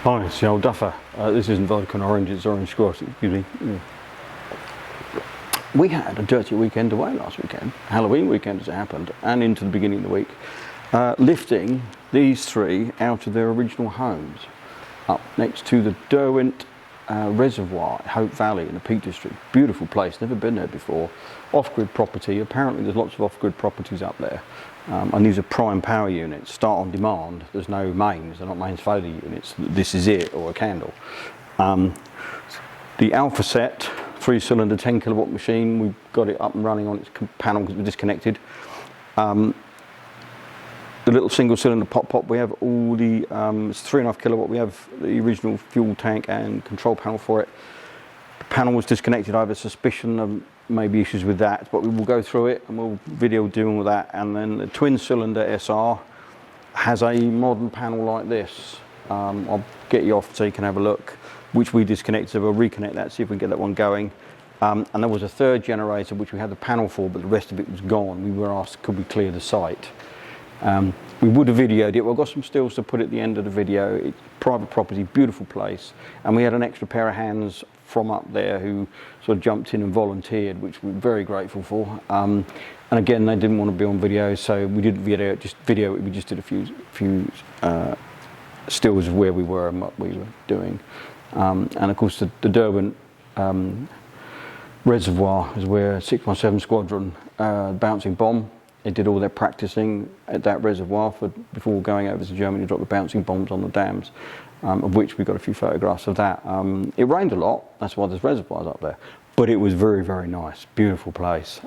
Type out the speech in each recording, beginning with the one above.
Hi, it's the old Duffer. This isn't vodka and orange, it's orange squash, excuse me. We had a dirty weekend away last weekend, Halloween weekend as it happened, and into the beginning of the week, lifting these three out of their original homes up next to the Derwent Reservoir, Hope Valley in the Peak District. Beautiful place, never been there before. Off-grid property, apparently there's lots of off-grid properties up there. And these are prime power units, start on demand. There's no mains, they're not mains failure units. This is it, or a candle. The Alpha Set 3-cylinder 10 kilowatt machine, we've got it up and running on its panel because we're disconnected. The little single cylinder pop, we have all the, it's 3.5 kilowatt, we have the original fuel tank and control panel for it. The panel was disconnected, I have a suspicion of maybe issues with that, but we will go through it and we'll video dealing with that. And then the twin cylinder SR has a modern panel like this. I'll get you off so you can have a look, which we disconnected, so we'll reconnect that, see if we can get that one going. And there was a third generator which we had the panel for, but the rest of it was gone. We were asked, could we clear the site? We would have videoed it. We've got some stills to put at the end of the video. It's private property, beautiful place. And we had an extra pair of hands from up there who sort of jumped in and volunteered, which we're very grateful for. And again, they didn't want to be on video, so we didn't video it. We just did a few stills of where we were and what we were doing. And of course, the Derwent Reservoir is where 617 Squadron bouncing bomb. They did all their practicing at that reservoir before going over to Germany to drop the bouncing bombs on the dams, of which we got a few photographs of that. It rained a lot, that's why there's reservoirs up there, but it was very, very nice, beautiful place.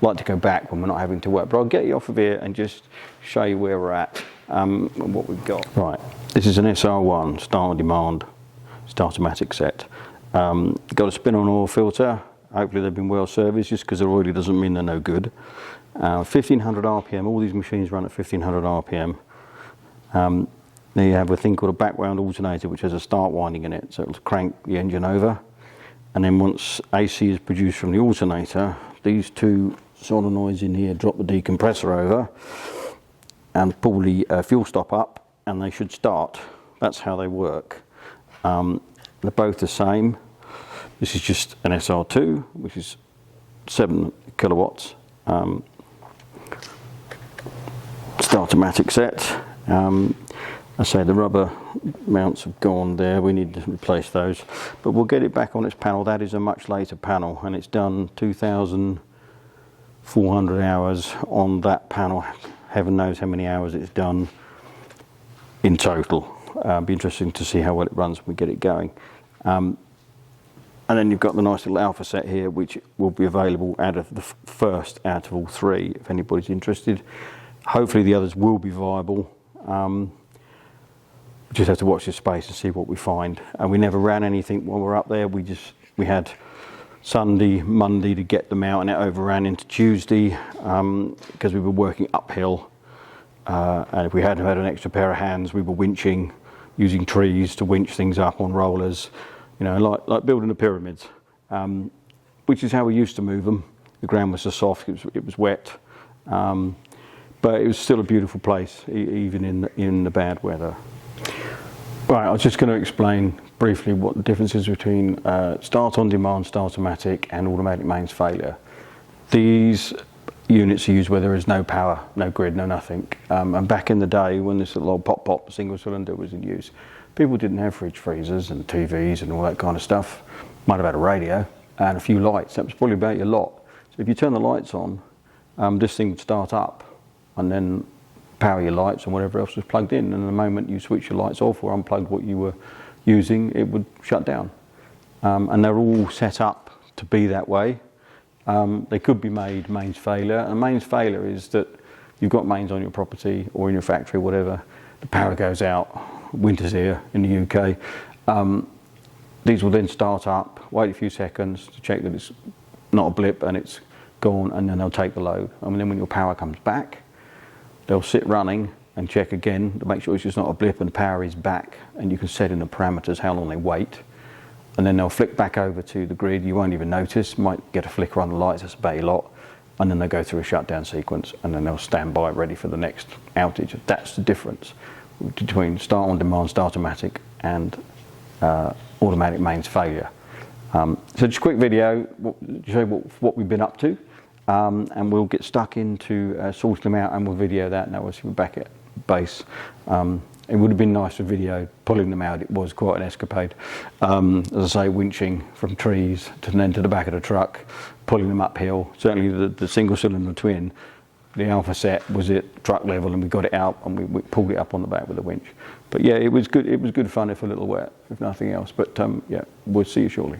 Like to go back when we're not having to work, but I'll get you off of here and just show you where we're at and what we've got. Right, this is an SR1, start on demand, start-o-matic set. Got a spin-on oil filter. Hopefully they've been well serviced, just because they're oily doesn't mean they're no good. 1500 RPM, all these machines run at 1500 RPM. They have a thing called a background alternator which has a start winding in it, so it'll crank the engine over. And then once AC is produced from the alternator, these two solenoids in here drop the decompressor over and pull the fuel stop up, and they should start. That's how they work. They're both the same. This is just an SR2, which is 7 kilowatts. Start-o-matic set. I say the rubber mounts have gone there, we need to replace those, but we'll get it back on its panel. That is a much later panel, and it's done 2,400 hours on that panel. Heaven knows how many hours it's done in total. Be interesting to see how well it runs when we get it going. And then you've got the nice little Alpha Set here, which will be available out of the first out of all three, if anybody's interested. Hopefully the others will be viable. We just have to watch this space and see what we find. And we never ran anything while we're up there. We had Sunday, Monday to get them out, and it overran into Tuesday because we were working uphill. And if we hadn't had an extra pair of hands, we were winching, using trees to winch things up on rollers. You know, like building the pyramids, which is how we used to move them. The ground was so soft, it was wet, but it was still a beautiful place, even in the bad weather. Right, I was just going to explain briefly what the difference is between start on demand, start-o-matic, and automatic mains failure. These units are used where there is no power, no grid, no nothing. And back in the day, when this little old pop single cylinder was in use, people didn't have fridge freezers and TVs and all that kind of stuff. Might have had a radio and a few lights. That was probably about your lot. So if you turn the lights on, this thing would start up and then power your lights and whatever else was plugged in. And the moment you switch your lights off or unplugged what you were using, it would shut down. And they're all set up to be that way. They could be made mains failure. And mains failure is that you've got mains on your property or in your factory, whatever, the power goes out. Winter's here in the UK. These will then start up, wait a few seconds to check that it's not a blip and it's gone, and then they'll take the load. And then when your power comes back, they'll sit running and check again to make sure it's just not a blip and the power is back, and you can set in the parameters how long they wait. And then they'll flick back over to the grid. You won't even notice, might get a flicker on the lights, that's about your lot. And then they go through a shutdown sequence, and then they'll stand by ready for the next outage. That's the difference between start on demand, start-o-matic, and automatic mains failure. So just a quick video to show what we've been up to, and we'll get stuck into sorting them out, and we'll video that. Now obviously we're back at base. It would have been nice to video pulling them out. It was quite an escapade. As I say, winching from trees to then to the back of the truck, pulling them uphill. Certainly the single cylinder twin, the Alpha set was at truck level, and we got it out and we pulled it up on the back with a winch. But yeah, it was good. It was good fun if a little wet, if nothing else. But yeah, we'll see you shortly.